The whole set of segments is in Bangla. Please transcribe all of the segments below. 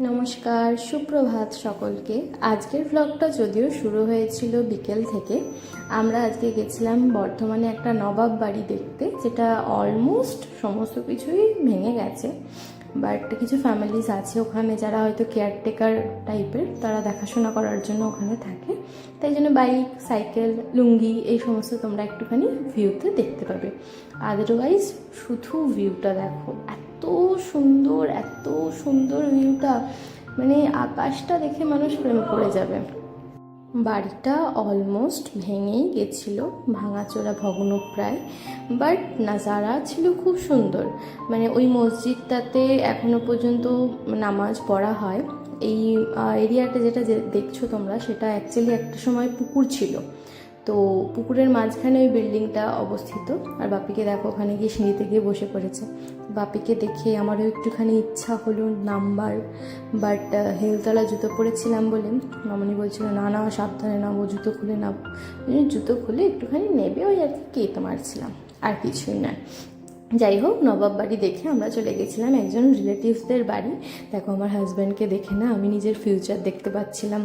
নমস্কার, সুপ্রভাত সকলকে। আজকের ব্লগটা যদিও শুরু হয়েছিল বিকেল থেকে। আমরা আজকে গেছিলাম বর্ধমানে একটা নবাব বাড়ি দেখতে, যেটা অলমোস্ট সমস্ত কিছুই ভেঙে গেছে, বাট কিছু ফ্যামিলিজ আছে ওখানে যারা হয়তো কেয়ারটেকার টাইপের, তারা দেখাশোনা করার জন্য ওখানে থাকে। তাই জন্য বাইক, সাইকেল, লুঙ্গি এই সমস্ত তোমরা একটুখানি ভিউতে দেখতে পাবে। আদারওয়াইজ শুধু ভিউটা দেখো, এত সুন্দর, এত সুন্দর ভিউটা, মানে আকাশটা দেখে মানুষ প্রেম করে যাবে। বাড়িটা অলমোস্ট ভেঙেই গেছিল, ভাঙাচোরা ভগ্নপ্রায়, বাট নাজারা ছিল খুব সুন্দর। মানে ওই মসজিদটাতে এখনো পর্যন্ত নামাজ পড়া হয়। এই এরিয়াটা যেটা দেখছো তোমরা, সেটা অ্যাকচুয়ালি একটা সময় পুকুর ছিল, তো পুকুরের মাঝখানে ওই বিল্ডিংটা অবস্থিত। আর বাপিকে দেখো ওখানে গিয়ে সিঁড়িতে গিয়ে বসে পড়েছে। বাপিকে দেখে আমারও একটুখানি ইচ্ছা হলো নামবার, বাট হিলতলা জুতো পরেছিলাম বলে মামনি বলছিল না না সাবধানে নামো, জুতো খুলে নামো। জুতো খুলে একটুখানি নেবে ওই আর কি, কেত মারছিলাম, আর কিছুই না। যাই হোক, নবাব বাড়ি দেখে আমরা চলে গেছিলাম একজন রিলেটিভসদের বাড়ি। দেখো আমার হাজব্যান্ডকে দেখে না আমি নিজের ফিউচার দেখতে পাচ্ছিলাম।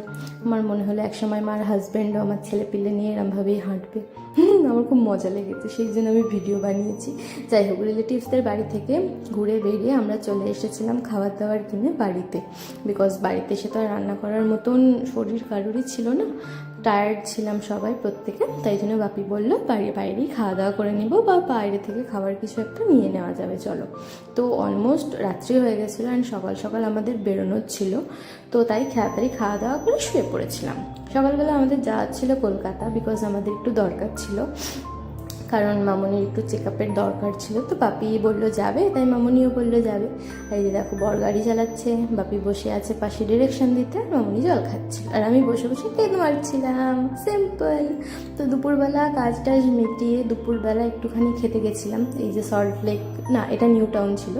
আমার মনে হলো একসময় আমার হাজব্যান্ডও আমার ছেলে পিলে নিয়ে এরমভাবেই হাঁটবে। আমার খুব মজা লেগেছে, সেই জন্য আমি ভিডিও বানিয়েছি। যাই হোক, রিলেটিভসদের বাড়ি থেকে ঘুরে বেরিয়ে আমরা চলে এসেছিলাম খাবার দাবার কিনে বাড়িতে, বিকজ বাড়িতে এসে তো আর রান্না করার মতন শরীর কারোরই ছিল না, টায়ার্ড ছিলাম সবাই প্রত্যেকে। তাই জন্য বাপি বললো বাইরেই খাওয়া দাওয়া করে নিব, বা বাইরে থেকে খাবার কিছু একটা নিয়ে নেওয়া যাবে, চলো। তো অলমোস্ট রাত্রি হয়ে গেছিলো অ্যান্ড সকাল সকাল আমাদের বেরোনোর ছিল, তো তাই তাড়াতাড়ি খাওয়া দাওয়া করে শুয়ে পড়েছিলাম। সকালবেলা আমাদের যাওয়ার ছিল কলকাতা, বিকজ আমাদের একটু দরকার ছিল, কারণ মামনির একটু চেক আপের দরকার ছিল। তো বাপি বললো যাবে, তাই মামনিও বললো যাবে। আর এই যে দেখো বর গাড়ি চালাচ্ছে, বাপি বসে আছে পাশে ডিরেকশন দিতে, আর মামনি জল খাচ্ছে, আর আমি বসে বসে কেক মারছিলাম, সিম্পল। তো দুপুরবেলা কাজ টাজ মিটিয়ে দুপুরবেলা একটুখানি খেতে গেছিলাম এই যে সল্ট লেক, না এটা নিউ টাউন ছিল,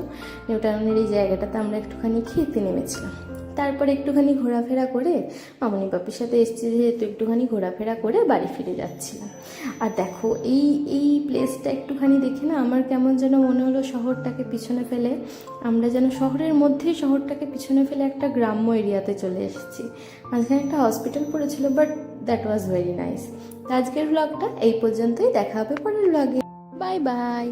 নিউ টাউনের এই জায়গাটাতে আমরা একটুখানি খেতে নেমেছিলাম। তারপরে একটুখানি ঘোরাফেরা করে, মামনি বাপির সাথে এসেছি যেহেতু, একটুখানি ঘোরাফেরা করে বাড়ি ফিরে যাচ্ছিলাম। আর দেখো এই প্লেসটা একটুখানি দেখে না আমার কেমন যেন মনে হলো শহরটাকে পিছনে ফেলে, আমরা যেন শহরের মধ্যেই শহরটাকে পিছনে ফেলে একটা গ্রাম্য এরিয়াতে চলে এসেছি। মাঝখানে একটা হসপিটাল পড়েছিল, but that was very nice. আজকের ব্লগটা এই পর্যন্তই, দেখা হবে পরের ব্লগে। Bye bye.